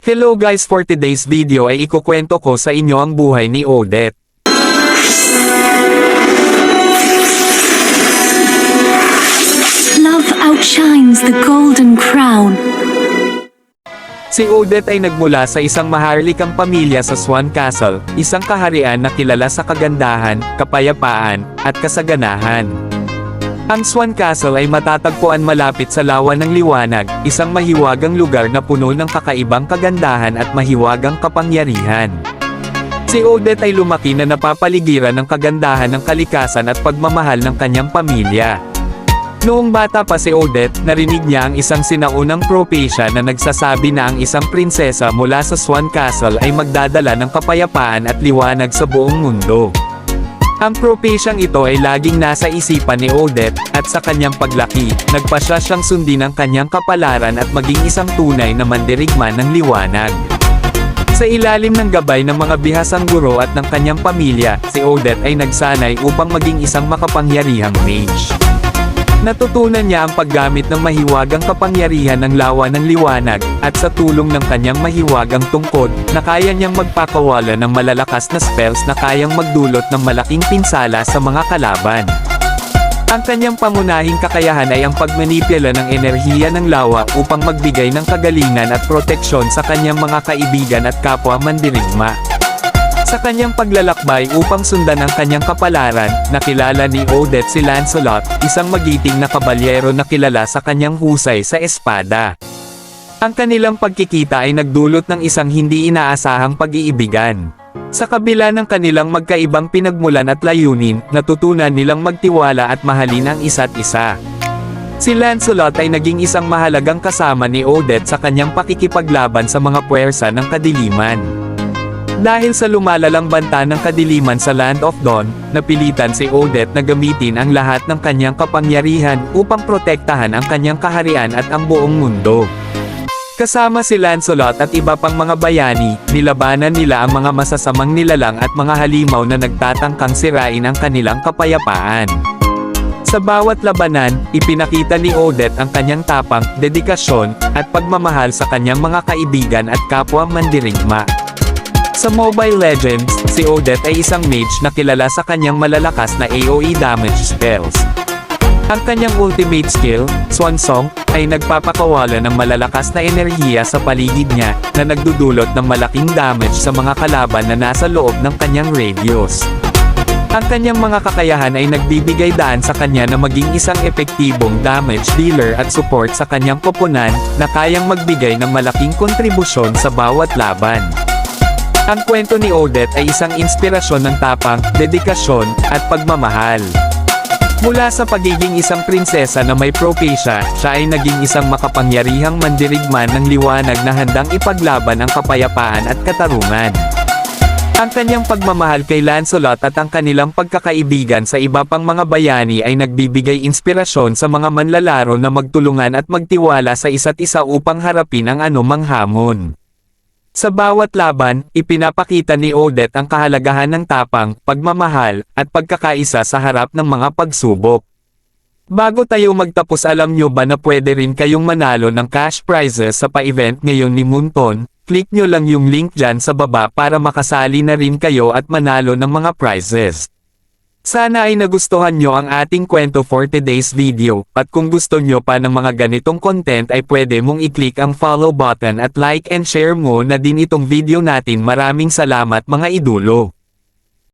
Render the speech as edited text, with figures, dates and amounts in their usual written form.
Hello guys, for today's video ay ikukwento ko sa inyo ang buhay ni Odette. Love outshines the golden crown. Si Odette ay nagmula sa isang maharlikang pamilya sa Swan Castle, isang kaharian na kilala sa kagandahan, kapayapaan, at kasaganahan. Ang Swan Castle ay matatagpuan malapit sa Lawa ng Liwanag, isang mahiwagang lugar na puno ng kakaibang kagandahan at mahiwagang kapangyarihan. Si Odette ay lumaki na napapaligiran ng kagandahan ng kalikasan at pagmamahal ng kanyang pamilya. Noong bata pa si Odette, narinig niya ang isang sinaunang propesya na nagsasabi na ang isang prinsesa mula sa Swan Castle ay magdadala ng kapayapaan at liwanag sa buong mundo. Ang propesyang ito ay laging nasa isipan ni Odette, at sa kanyang paglaki, nagpasya siyang sundin ang kanyang kapalaran at maging isang tunay na mandirigma ng liwanag. Sa ilalim ng gabay ng mga bihasang guro at ng kanyang pamilya, si Odette ay nagsanay upang maging isang makapangyarihang mage. Natutunan niya ang paggamit ng mahiwagang kapangyarihan ng Lawa ng Liwanag, at sa tulong ng kanyang mahiwagang tungkod, na kaya niyang magpakawala ng malalakas na spells na kayang magdulot ng malaking pinsala sa mga kalaban. Ang kanyang pangunahing kakayahan ay ang pagmanipula ng enerhiya ng lawa upang magbigay ng kagalingan at proteksyon sa kanyang mga kaibigan at kapwa mandirigma. Sa kanyang paglalakbay upang sundan ang kanyang kapalaran, nakilala ni Odette si Lancelot, isang magiting na kabalyero na kilala sa kanyang husay sa espada. Ang kanilang pagkikita ay nagdulot ng isang hindi inaasahang pag-iibigan. Sa kabila ng kanilang magkaibang pinagmulan at layunin, natutunan nilang magtiwala at mahalin ang isa't isa. Si Lancelot ay naging isang mahalagang kasama ni Odette sa kanyang pakikipaglaban sa mga puwersa ng kadiliman. Dahil sa lumalalang banta ng kadiliman sa Land of Dawn, napilitan si Odette na gamitin ang lahat ng kanyang kapangyarihan upang protektahan ang kanyang kaharian at ang buong mundo. Kasama si Lancelot at iba pang mga bayani, nilabanan nila ang mga masasamang nilalang at mga halimaw na nagtatangkang sirain ang kanilang kapayapaan. Sa bawat labanan, ipinakita ni Odette ang kanyang tapang, dedikasyon, at pagmamahal sa kanyang mga kaibigan at kapwa mandirigma. Sa Mobile Legends, si Odette ay isang mage na kilala sa kanyang malalakas na AoE damage spells. Ang kanyang ultimate skill, Swan Song, ay nagpapakawala ng malalakas na enerhiya sa paligid niya, na nagdudulot ng malaking damage sa mga kalaban na nasa loob ng kanyang radius. Ang kanyang mga kakayahan ay nagbibigay daan sa kanya na maging isang epektibong damage dealer at support sa kanyang koponan, na kayang magbigay ng malaking kontribusyon sa bawat laban. Ang kwento ni Odette ay isang inspirasyon ng tapang, dedikasyon, at pagmamahal. Mula sa pagiging isang prinsesa na may propesya, siya ay naging isang makapangyarihang mandirigma ng liwanag na handang ipaglaban ang kapayapaan at katarungan. Ang kanyang pagmamahal kay Lancelot at ang kanilang pagkakaibigan sa iba pang mga bayani ay nagbibigay inspirasyon sa mga manlalaro na magtulungan at magtiwala sa isa't isa upang harapin ang anumang hamon. Sa bawat laban, ipinapakita ni Odette ang kahalagahan ng tapang, pagmamahal, at pagkakaisa sa harap ng mga pagsubok. Bago tayo magtapos, alam nyo ba na pwede rin kayong manalo ng cash prizes sa pa-event ngayon ni Moonton? Click nyo lang yung link dyan sa baba para makasali na rin kayo at manalo ng mga prizes. Sana ay nagustuhan nyo ang ating kwento for today's video, at kung gusto nyo pa ng mga ganitong content ay pwede mong i-click ang follow button at like and share mo na din itong video natin. Maraming salamat mga idolo.